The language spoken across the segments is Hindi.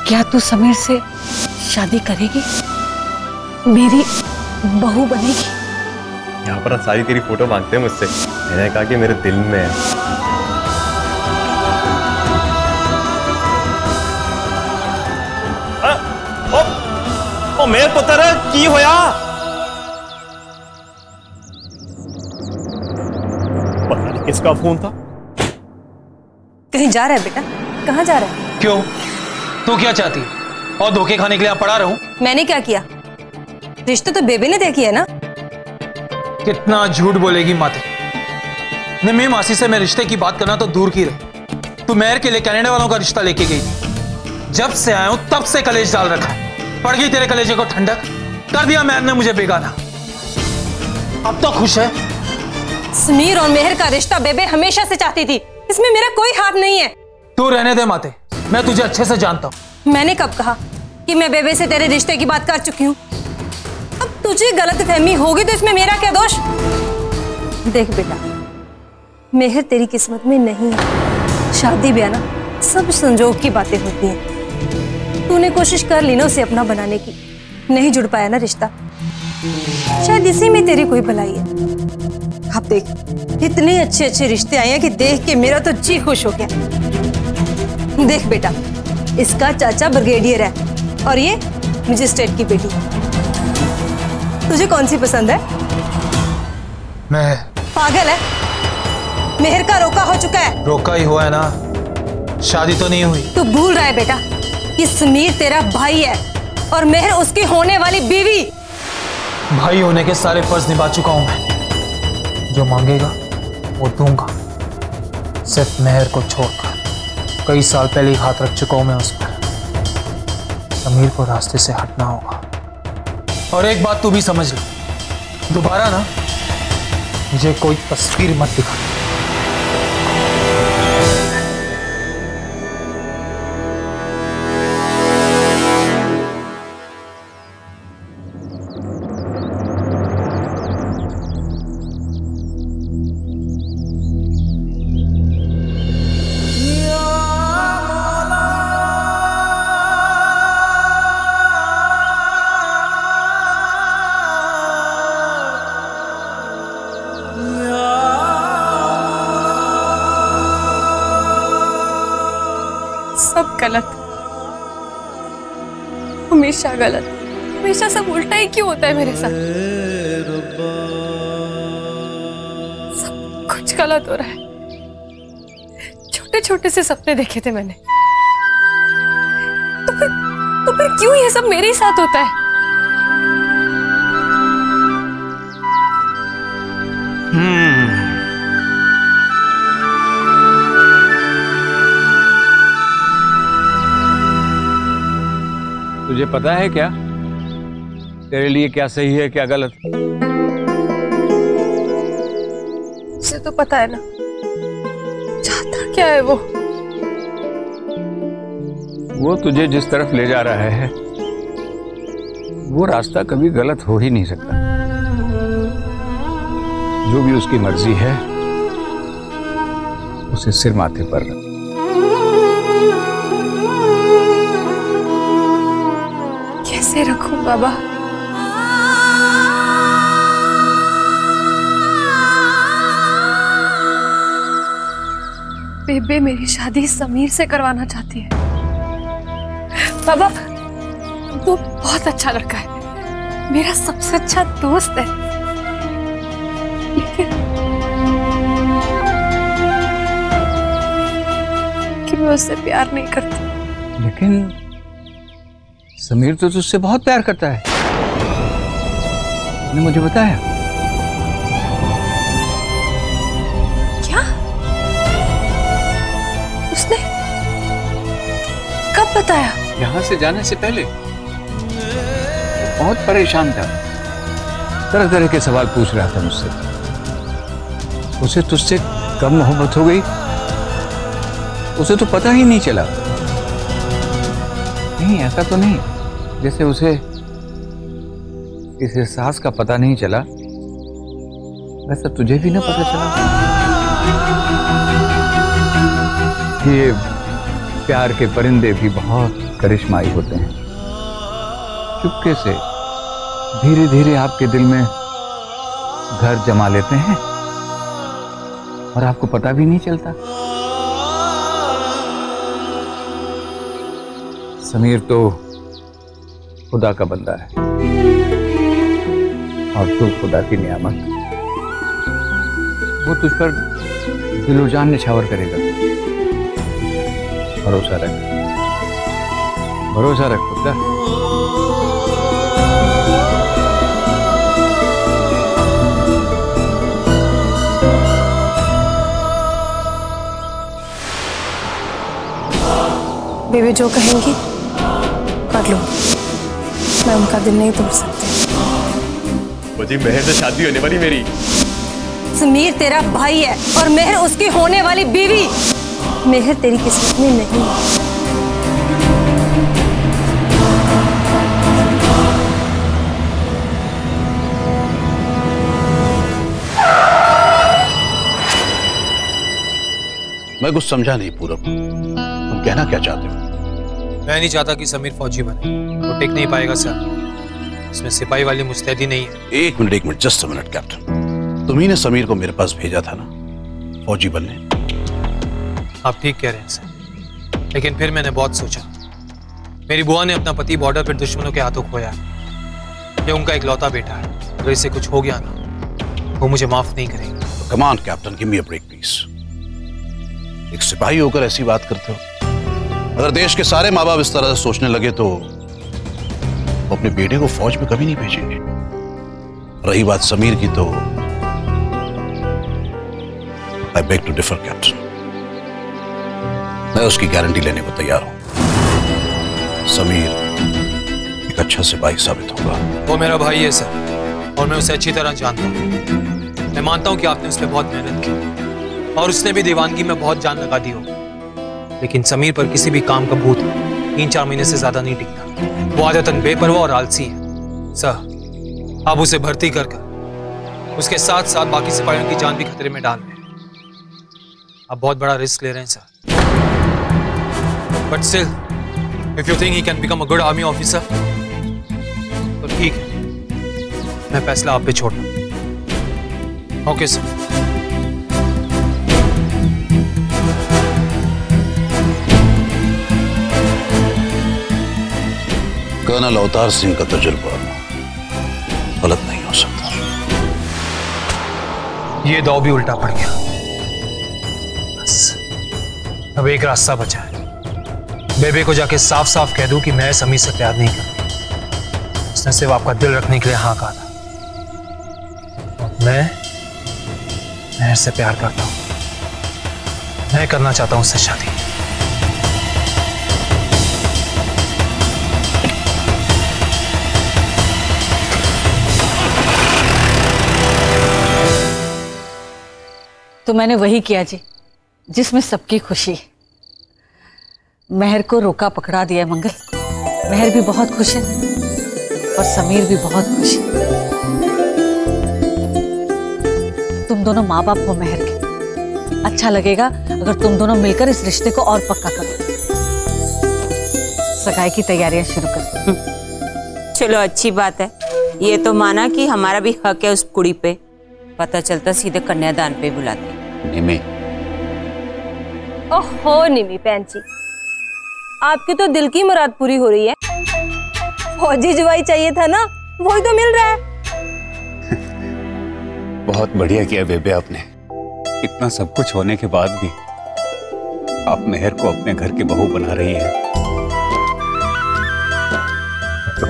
क्या तू समीर से शादी करेगी? मेरी बहू बनेगी? यहाँ पर सारी तेरी फोटो मांगते हैं मुझसे। मैंने कहा कि मेरे दिल में है। ओ मेरे पुत्र की होया? पता नहीं किसका फोन था। कहीं जा रहा है बेटा? कहाँ जा रहा है? क्यों? तू क्या चाहती है? और धोखे खाने के लिए पड़ा रहूं? मैंने क्या किया? रिश्ता तो बेबी ने तय किया ना। कितना झूठ बोलेगी माते। निम्मी मासी से मैं रिश्ते की बात करना तो दूर की रही, तू मेहर के लिए कनाडा वालों का रिश्ता लेके गई। जब से आया हूं तब से कलेज डाल रखा है। पड़ गई तेरे कलेजे को ठंडक, कर दिया मेहर ने मुझे बेगाना। अब तो खुश है? समीर और मेहर का रिश्ता बेबे हमेशा से चाहती थी, इसमें मेरा कोई हाथ नहीं है। तू रहने दे माते, मैं तुझे अच्छे से जानता हूं। मैंने कब कहा कि मैं बेबे से तेरे रिश्ते की बात कर चुकी हूँ? अब तुझे गलतफहमी होगी तो इसमें मेरा क्या दोष? देख बेटा, मेहर तेरी किस्मत में नहीं है। शादी ब्याह ना सब संजोग की बातें होती हैं। तूने कोशिश कर ली ना उसे अपना बनाने की, नहीं जुड़ पाया ना रिश्ता। शायद इसी में तेरी कोई भलाई है। अब देख, इतने अच्छे अच्छे रिश्ते आए हैं कि देख के मेरा तो जी खुश हो गया। देख बेटा, इसका चाचा ब्रिगेडियर है और ये मजिस्ट्रेट की बेटी। तुझे कौन सी पसंद है? मैं पागल है? मेहर का रोका हो चुका है। रोका ही हुआ है ना, शादी तो नहीं हुई। तू भूल रहा है बेटा कि समीर तेरा भाई है और मेहर उसकी होने वाली बीवी। भाई होने के सारे फर्ज निभा चुका हूं मैं। जो मांगेगा वो दूंगा, सिर्फ मेहर को छोड़कर। कई साल पहले ही हाथ रख चुका हूं मैं उस पर। समीर को रास्ते से हटना होगा। और एक बात तू भी समझ ले, दोबारा ना मुझे कोई तस्वीर मत दिखा। सब गलत, हमेशा गलत। हमेशा सब उल्टा ही क्यों होता है मेरे साथ? सब कुछ गलत हो रहा है। छोटे छोटे से सपने देखे थे मैंने, तो फिर क्यों ये सब मेरे ही साथ होता है? तुझे पता है क्या तेरे लिए क्या सही है क्या गलत? उसे तो पता है ना, चाहता क्या है वो तुझे जिस तरफ ले जा रहा है वो रास्ता कभी गलत हो ही नहीं सकता। जो भी उसकी मर्जी है उसे सिर माथे पर रख। कैसे रखूं बाबा? बेबे मेरी शादी समीर से करवाना चाहती है। बाबा, वो बहुत अच्छा लड़का है, मेरा सबसे अच्छा दोस्त है। लेकिन मैं उससे प्यार नहीं करती। लेकिन समीर तो तुझसे बहुत प्यार करता है, उसने मुझे बताया। क्या? उसने कब बताया? यहाँ से जाने से पहले। बहुत परेशान था, तरह तरह के सवाल पूछ रहा था मुझसे। उसे तुझसे कब मोहब्बत हो गई उसे तो पता ही नहीं चला। नहीं, ऐसा तो नहीं जैसे उसे इस एहसास का पता नहीं चला, वैसा तुझे भी ना पता चला। ये प्यार के परिंदे भी बहुत करिश्माई होते हैं। चुपके से धीरे धीरे आपके दिल में घर जमा लेते हैं और आपको पता भी नहीं चलता। समीर तो खुदा का बंदा है और तू खुदा की नियामत। वो तुझ पर दिलो जान निछावर करेगा। भरोसा रख, भरोसा रख पुत्र। बेबी जो कहेंगी कर लो, मैं उनका दिल नहीं तोड़ सकती। वो जी मेहर से शादी होने वाली मेरी। समीर तेरा भाई है और मेहर उसकी होने वाली बीवी। मेहर तेरी किस्मत में नहीं है। मैं कुछ समझा नहीं पूरब, तुम कहना क्या चाहते हो? मैं नहीं चाहता कि समीर फौजी बने, वो टिक नहीं पाएगा सर। इसमें सिपाही वाली मुस्तैदी नहीं है। एक minute, just a minute captain. तुम्ही ने समीर को मेरे पास भेजा था ना फौजी बनने। आप ठीक कह रहे हैं सर, लेकिन फिर मैंने बहुत सोचा। मेरी बुआ ने अपना पति बॉर्डर पर दुश्मनों के हाथों खोया। ये उनका इकलौता बेटा है, अगर इसे कुछ हो गया ना वो मुझे माफ नहीं करेंगे। Come on captain, give me a break please. एक सिपाही होकर ऐसी बात करते हो? अगर देश के सारे माँ बाप इस तरह से सोचने लगे तो वो अपने बेटे को फौज में कभी नहीं भेजेंगे। रही बात समीर की तो I beg to differ captain. मैं उसकी गारंटी लेने को तैयार हूं। समीर एक अच्छा सिपाही साबित होगा। वो मेरा भाई है सर, और मैं उसे अच्छी तरह जानता हूँ। मैं मानता हूँ कि आपने उस पर बहुत मेहनत की और उसने भी दीवानगी में बहुत जान लगा दी हो, लेकिन समीर पर किसी भी काम का भूत 3-4 महीने से ज्यादा नहीं टिकता। वो आदतन बेपरवाह और आलसी है। सर, आप उसे भर्ती कर उसके साथ साथ बाकी सिपाहियों की जान भी खतरे में डाल रहे हैं। आप बहुत बड़ा रिस्क ले रहे हैं sir. But still, if you think he can become a good army officer तो ठीक है, मैं फैसला आप पे छोड़ना। Okay sir. Colonel Avtar Singh का तजुर्बा गलत नहीं हो सकता। ये दाव भी उल्टा पड़ गया। बस अब एक रास्ता बचा है। बेबे को जाके साफ साफ कह दूं कि मैं समीर से प्यार नहीं करता। उसने सिर्फ आपका दिल रखने के लिए हाँ कहा था। और मैं मेहर से प्यार करता हूं। मैं करना चाहता हूं उससे शादी। तो मैंने वही किया जी जिसमें सबकी खुशी। मेहर को रोका पकड़ा दिया मंगल। मेहर भी बहुत खुश है और समीर भी बहुत खुश है। तुम दोनों माँ बाप हो मेहर के। अच्छा लगेगा अगर तुम दोनों मिलकर इस रिश्ते को और पक्का करो। सगाई की तैयारियां शुरू करो। चलो अच्छी बात है। ये तो माना कि हमारा भी हक है उस कुड़ी पे। पता चलता सीधे कन्यादान पे बुलाते। निमी, ओहो निमी बहन जी, आपकी तो दिल की मुराद पूरी हो रही है। फौजी जवाई चाहिए था ना, वही तो मिल रहा है। बहुत बढ़िया किया बेबे आपने। इतना सब कुछ होने के बाद भी आप मेहर को अपने घर की बहू बना रही है, तो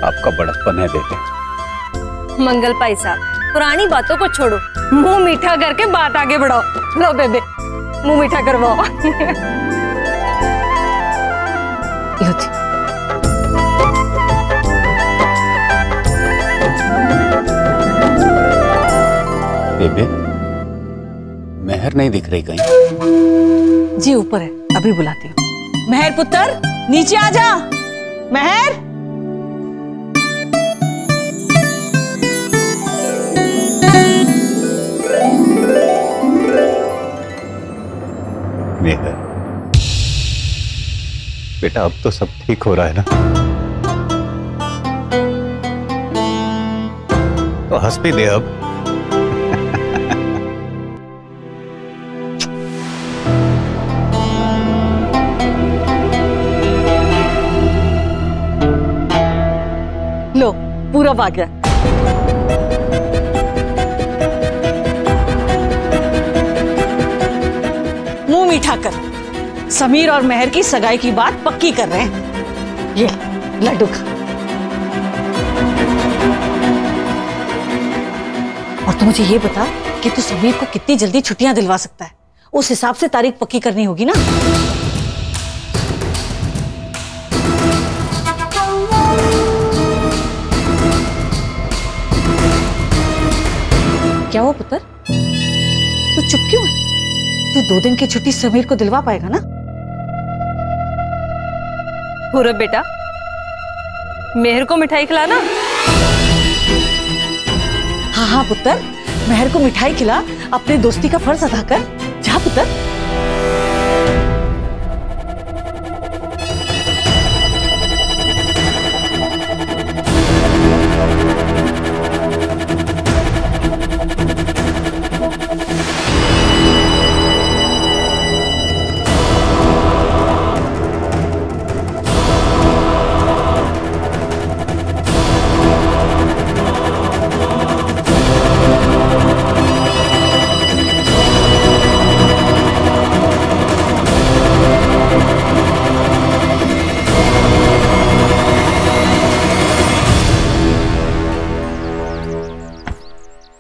आपका बड़प्पन है बेबे। मंगल भाई साहब, पुरानी बातों को छोड़ो, मुंह मीठा करके बात आगे बढ़ाओ। लो बेबे, मुंह मीठा करवाओ। लो जी। बेबे, मेहर नहीं दिख रही कहीं? जी ऊपर है, अभी बुलाती हूँ। मेहर पुत्र, नीचे आ जा। मेहर, मेहर, बेटा अब तो सब ठीक हो रहा है ना? तो हंस भी दे अब। लो पूरब आ गया। मुंह मीठा कर, समीर और मेहर की सगाई की बात पक्की कर रहे हैं। ये लड्डू खा। और तू मुझे ये बता कि तू समीर को कितनी जल्दी छुट्टियां दिलवा सकता है? उस हिसाब से तारीख पक्की करनी होगी ना। क्या हुआ पुत्र, तू चुप क्यों है? तू 2 दिन की छुट्टी समीर को दिलवा पाएगा ना? पूरब बेटा, मेहर को मिठाई खिलाना। हाँ हाँ पुत्र, मेहर को मिठाई खिला, अपने दोस्ती का फर्ज अदा कर। जा पुत्र।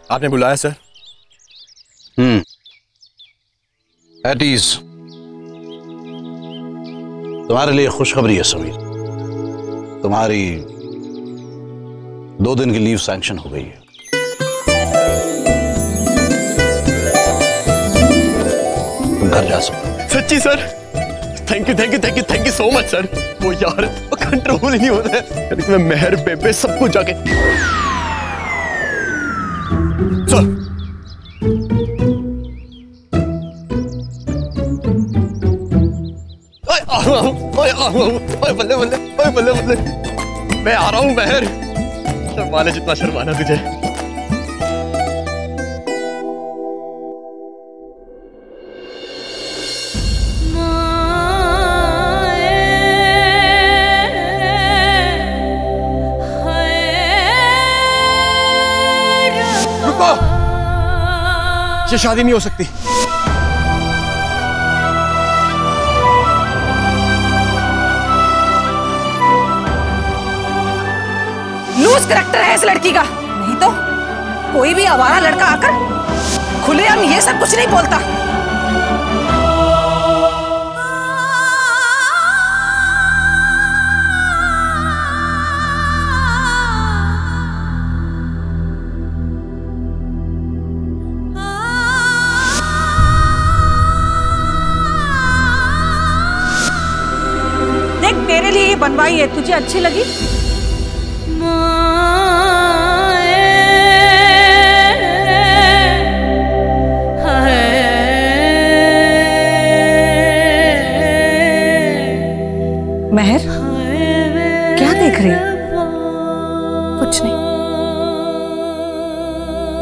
आपने बुलाया सर? At ease. तुम्हारे लिए खुशखबरी है समीर, तुम्हारी 2 दिन की लीव सैंक्शन हो गई है। तुम घर जा सकते हो। सच्ची sir? Thank you thank you thank you thank you so much sir. वो यार वो कंट्रोल ही नहीं होता है। मैं मेहर बेबे सबको जाके सर। बल्ले बल्ले बल्ले बल्ले, मैं आ रहा हूँ मेहर। शर्माने जितना शर्माना तुझे। रुको, ये शादी नहीं हो सकती। लूज करैक्टर है इस लड़की का। नहीं तो कोई भी आवारा लड़का आकर खुलेआम ये सब कुछ नहीं बोलता। देख तेरे लिए ये बनवाई है, तुझे अच्छी लगी? मेहर, क्या देख रही है? कुछ नहीं,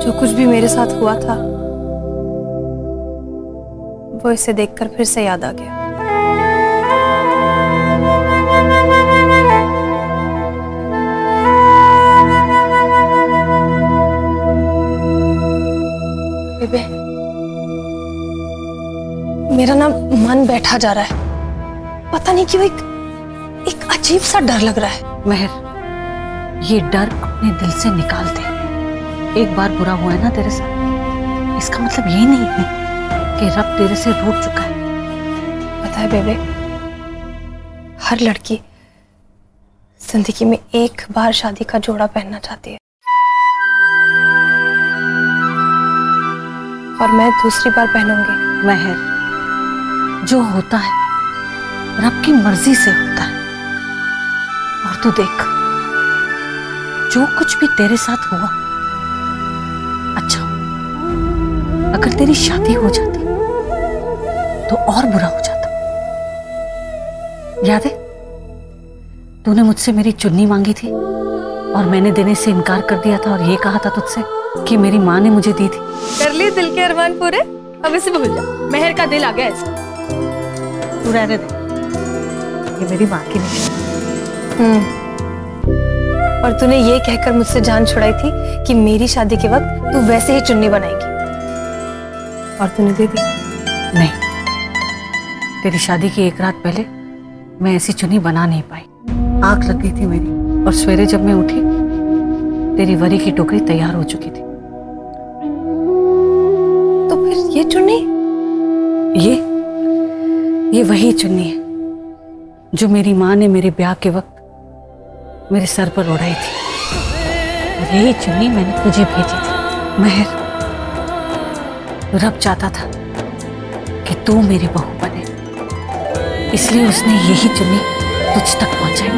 जो कुछ भी मेरे साथ हुआ था वो इसे देखकर फिर से याद आ गया। बेबे, मेरा ना मन बैठा जा रहा है, पता नहीं क्यों एक अजीब सा डर लग रहा है। मेहर, ये डर अपने दिल से निकाल दे। एक बार बुरा हुआ है ना तेरे साथ, इसका मतलब ये नहीं है कि रब तेरे से रूठ चुका है। पता है बेबे, हर लड़की जिंदगी में एक बार शादी का जोड़ा पहनना चाहती है, और मैं दूसरी बार पहनूंगी। मेहर, जो होता है रब की मर्जी से होता है। और तू देख, जो कुछ भी तेरे साथ हुआ अच्छा, अगर तेरी शादी हो जाती तो और बुरा हो जाता। याद है तूने मुझसे मेरी चुन्नी मांगी थी और मैंने देने से इनकार कर दिया था और ये कहा था तुझसे कि मेरी माँ ने मुझे दी थी। कर लिए दिल के अरमान पूरे, अब इसे भूल जा। मेहर का दिल आ गया इसको। तू रहने दे, ये मेरी माँ की नहीं। और तूने ये कहकर मुझसे जान छुड़ाई थी कि मेरी शादी के वक्त तू वैसे ही चुन्नी बनाएगी, और तूने दे दी। नहीं, तेरी शादी की एक रात पहले मैं ऐसी चुन्नी बना नहीं पाई। आग लग गई थी मेरी, और सवेरे जब मैं उठी तेरी वरी की टोकरी तैयार हो चुकी थी। तो फिर ये चुन्नी? ये वही चुन्नी है जो मेरी माँ ने मेरे ब्याह के वक्त मेरे सर पर उड़ाई थी। और यही चुन्नी मैंने तुझे भेजी थी। महर, रब चाहता था कि तू मेरी बहू बने, इसलिए उसने यही चुन्नी तुझ तक पहुंचाई।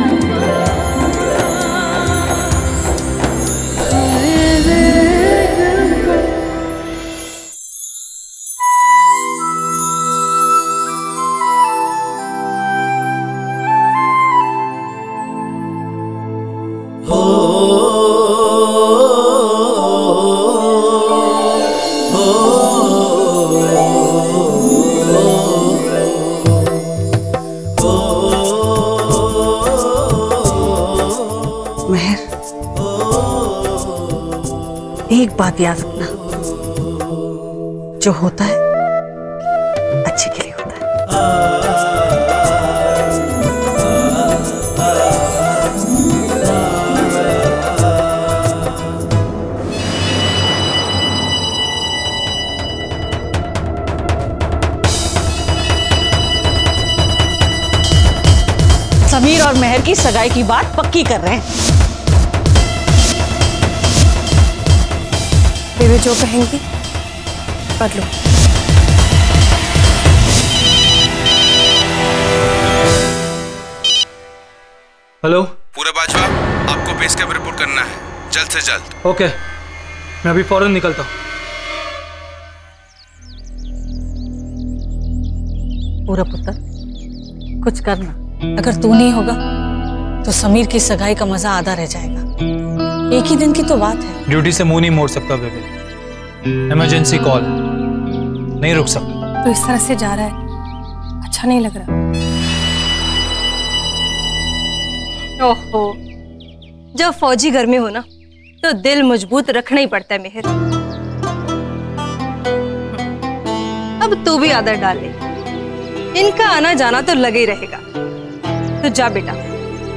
एक बात याद रखना, जो होता है अच्छे के लिए होता है। समीर और मेहर की सगाई की बात पक्की कर रहे हैं। बेबी जो कहेंगी कर लो। हेलो पूरा बाजवा, आपको बेस कैंप रिपोर्ट करना है जल्द से जल्द। ओके, मैं अभी फौरन निकलता हूँ। पूरा पुत्र, कुछ करना। अगर तू नहीं होगा तो समीर की सगाई का मजा आधा रह जाएगा। एक ही दिन की तो बात है। ड्यूटी से मुंह नहीं मोड़ सकता बेबे, इमरजेंसी कॉल, नहीं रुक सकता। तो इस तरह से जा रहा है, अच्छा नहीं लग रहा। ओहो, जब फौजी घर में हो ना तो दिल मजबूत रखना ही पड़ता है मेहर। अब तू भी आदत डाल ले, इनका आना जाना तो लगे ही रहेगा। तो जा बेटा,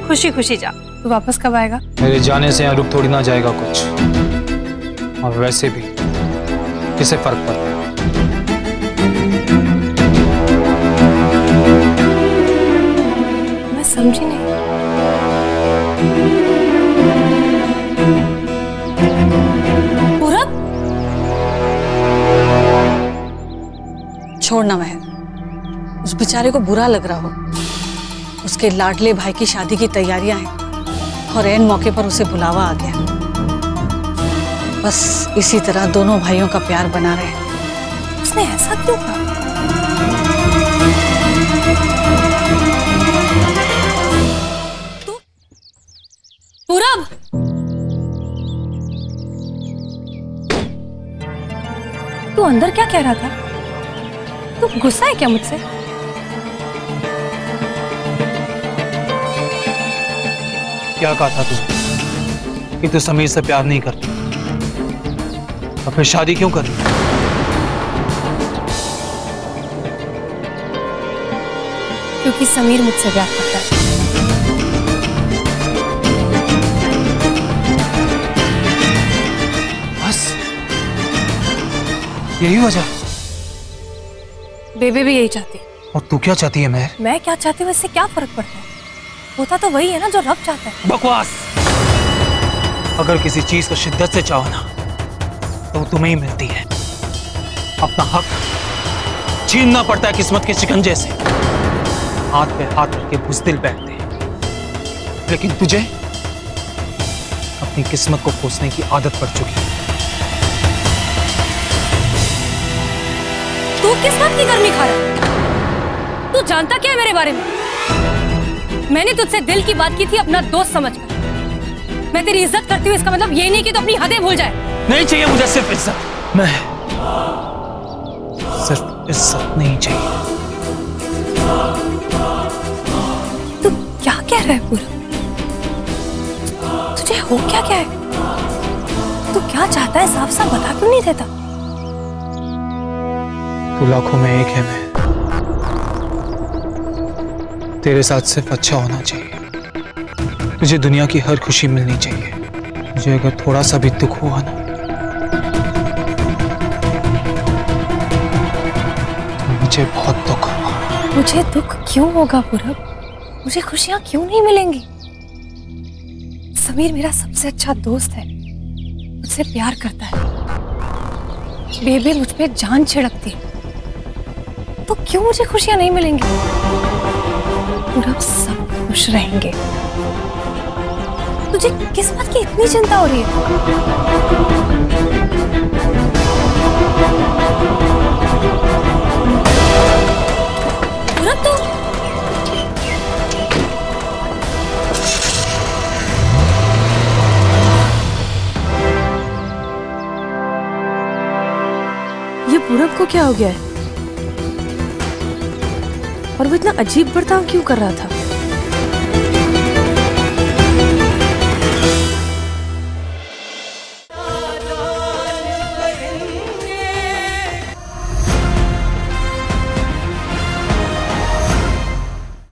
खुशी खुशी जा। तू वापस कब आएगा? मेरे जाने से यहाँ रुक थोड़ी ना जाएगा कुछ, और वैसे भी किसे फर्क पड़ता है। मैं समझी नहीं। पूरा छोड़ना महर, उस बेचारे को बुरा लग रहा हो। उसके लाडले भाई की शादी की तैयारियां हैं और ऐन मौके पर उसे बुलावा आ गया। बस इसी तरह दोनों भाइयों का प्यार बना रहे। उसने ऐसा क्यों कहा? पूरब, तू अंदर क्या कह रहा था? तू गुस्सा है क्या मुझसे? क्या कहा था तू कि तू समीर से प्यार नहीं करती, और फिर शादी क्यों कर रही? क्योंकि समीर मुझसे प्यार करता है। बस यही वजह? बेबी भी यही चाहती है। और तू क्या चाहती है मेहर? मैं क्या चाहती हूँ इससे क्या फर्क पड़ता है? होता तो वही है ना जो रब चाहता है। बकवास। अगर किसी चीज को शिद्दत से चाहो ना तो तुम्हें ही मिलती है। अपना हक छीनना पड़ता है किस्मत के शिकंजे से। हाथ पे हाथ रख के बुज़दिल बैठते हैं, लेकिन तुझे अपनी किस्मत को कोसने की आदत पड़ चुकी है। तू किस बात की गर्मी खा रहा है? तू जानता क्या है मेरे बारे में? मैंने तुझसे दिल की बात की थी अपना दोस्त समझकर। मैं तेरी इज्जत करती हूँ इसका मतलब ये नहीं कि तू अपनी हदें भूल जाए। नहीं चाहिए मुझे सिर्फ इज्जत, मैं सिर्फ इज्जत नहीं चाहिए। तू क्या कह रहा है पूरा? तुझे हो क्या है? तू क्या चाहता है साफ साफ बता क्यों नहीं देता? तू लाखों में एक है, मैं तेरे साथ सिर्फ अच्छा होना चाहिए। तुझे दुनिया की हर खुशी मिलनी चाहिए। मुझे अगर थोड़ा सा भी दुख हुआ ना तो मुझे बहुत दुख हुआ। मुझे दुख क्यों होगा पूरब? मुझे खुशियां क्यों नहीं मिलेंगी? समीर मेरा सबसे अच्छा दोस्त है, मुझसे प्यार करता है। बेबे मुझ पे जान छिड़कती है, तो क्यों मुझे खुशियां नहीं मिलेंगी? पूरब सब खुश रहेंगे। तुझे किस बात की इतनी चिंता हो रही है? पूरब तो ये पूरब को क्या हो गया है? और वो इतना अजीब बर्ताव क्यों कर रहा था?